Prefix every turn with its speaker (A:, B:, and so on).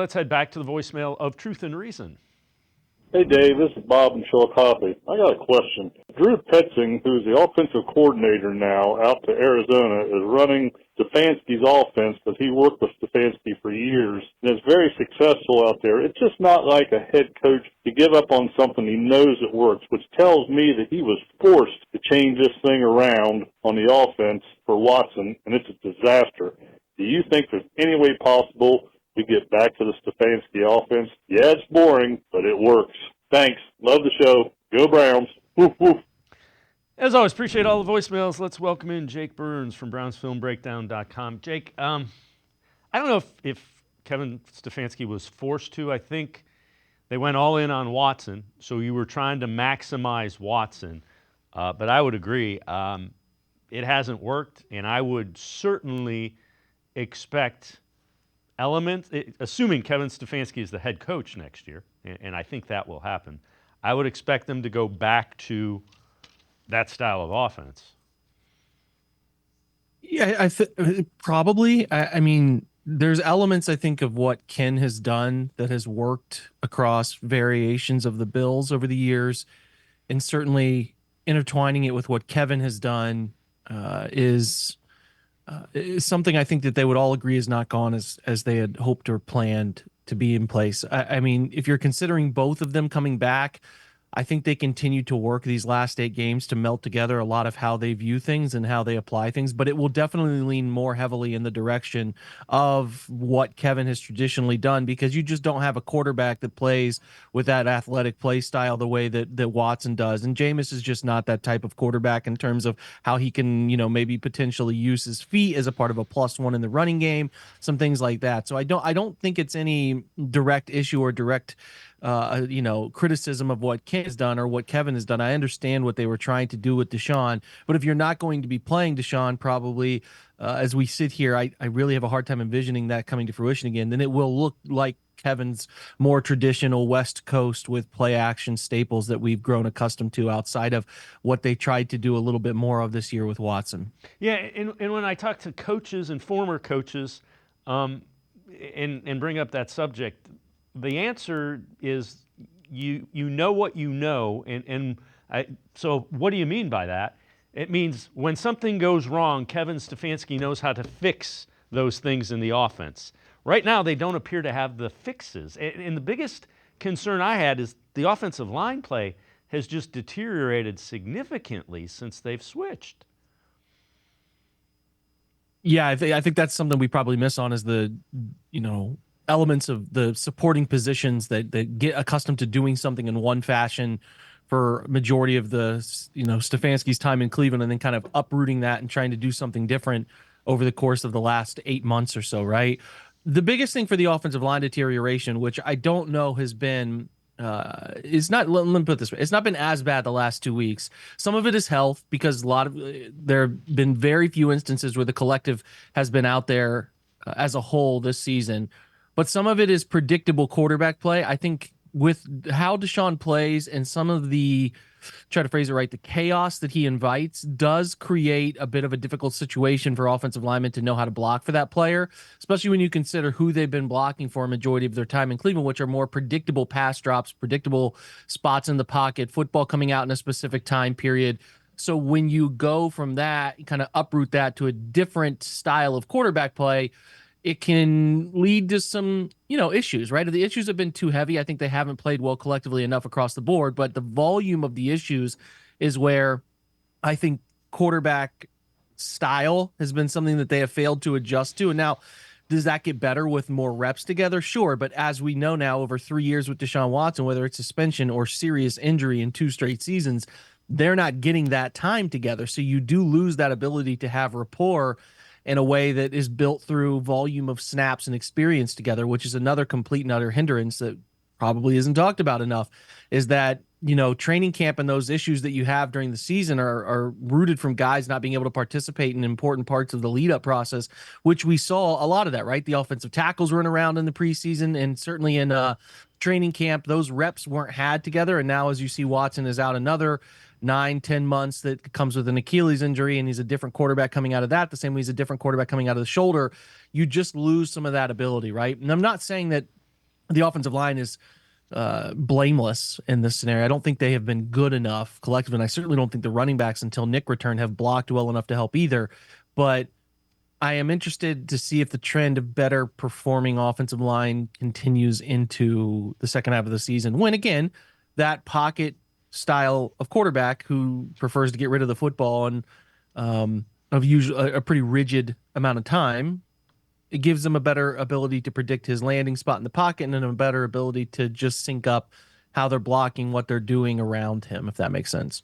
A: Let's head back to the voicemail of Truth and Reason.
B: Hey, Dave, this is Bob in Chillicothe. I got a question. Drew Petzing, who's the offensive coordinator now out to Arizona, is running Stefanski's offense because he worked with Stefanski for years and is very successful out there. It's just not like a head coach to give up on something he knows it works, which tells me that he was forced to change this thing around on the offense for Watson, and it's a disaster. Do you think there's any way possible we get back to the Stefanski offense? Yeah, it's boring, but it works. Thanks. Love the show. Go Browns. Woof, woof.
A: As always, appreciate all the voicemails. Let's welcome in Jake Burns from BrownsFilmBreakdown.com. Jake, I don't know if Kevin Stefanski was forced to. I think they went all in on Watson, so you were trying to maximize Watson. But I would agree, it hasn't worked, and I would certainly expect elements, assuming Kevin Stefanski is the head coach next year, and I think that will happen, I would expect them to go back to that style of offense.
C: Yeah, probably. I mean, there's elements, I think, of what Ken has done that has worked across variations of the Bills over the years, and certainly intertwining it with what Kevin has done is something I think that they would all agree has not gone as they had hoped or planned to be in place. I mean, if you're considering both of them coming back, I think they continue to work these last 8 games to melt together a lot of how they view things and how they apply things, but it will definitely lean more heavily in the direction of what Kevin has traditionally done, because you just don't have a quarterback that plays with that athletic play style the way that Watson does. And Jameis is just not that type of quarterback in terms of how he can, maybe potentially use his feet as a part of a +1 in the running game, some things like that. So I don't think it's any direct issue or direct criticism of what Ken has done or what Kevin has done. I understand what they were trying to do with Deshaun, but if you're not going to be playing Deshaun, probably as we sit here, I really have a hard time envisioning that coming to fruition again. Then it will look like Kevin's more traditional West Coast with play action staples that we've grown accustomed to outside of what they tried to do a little bit more of this year with Watson.
A: Yeah, and when I talk to coaches and former coaches and bring up that subject, the answer is you know what you know, so what do you mean by that? It means when something goes wrong, Kevin Stefanski knows how to fix those things in the offense. Right now, they don't appear to have the fixes. And the biggest concern I had is the offensive line play has just deteriorated significantly since they've switched.
C: Yeah, I think that's something we probably miss on is the, elements of the supporting positions that get accustomed to doing something in one fashion for majority of the, Stefanski's time in Cleveland, and then kind of uprooting that and trying to do something different over the course of the last 8 months or so, right? The biggest thing for the offensive line deterioration, which I don't know has been, is not, let me put it this way, it's not been as bad the last 2 weeks. Some of it is health, because there have been very few instances where the collective has been out there as a whole this season. But some of it is predictable quarterback play. I think with how Deshaun plays and some of the, try to phrase it right, the chaos that he invites does create a bit of a difficult situation for offensive linemen to know how to block for that player, especially when you consider who they've been blocking for a majority of their time in Cleveland, which are more predictable pass drops, predictable spots in the pocket, football coming out in a specific time period. So when you go from that, you kind of uproot that to a different style of quarterback play, it can lead to some, issues, right? The issues have been too heavy. I think they haven't played well collectively enough across the board, but the volume of the issues is where I think quarterback style has been something that they have failed to adjust to. And now, does that get better with more reps together? Sure. But as we know now, over 3 years with Deshaun Watson, whether it's suspension or serious injury in 2 straight seasons, they're not getting that time together. So you do lose that ability to have rapport in a way that is built through volume of snaps and experience together, which is another complete and utter hindrance that probably isn't talked about enough, is that, training camp and those issues that you have during the season are rooted from guys not being able to participate in important parts of the lead up process, which we saw a lot of that, right? The offensive tackles running around in the preseason, and certainly in training camp, those reps weren't had together. And now, as you see, Watson is out another 9-10 months, that comes with an Achilles injury, and he's a different quarterback coming out of that, the same way he's a different quarterback coming out of the shoulder. You just lose some of that ability, right? And I'm not saying that the offensive line is blameless in this scenario. I don't think they have been good enough collectively, and I certainly don't think the running backs until Nick returned have blocked well enough to help either. But I am interested to see if the trend of better performing offensive line continues into the second half of the season. When again, that pocket style of quarterback who prefers to get rid of the football and of usually a pretty rigid amount of time, it gives them a better ability to predict his landing spot in the pocket and then a better ability to just sync up how they're blocking, what they're doing around him, if that makes sense.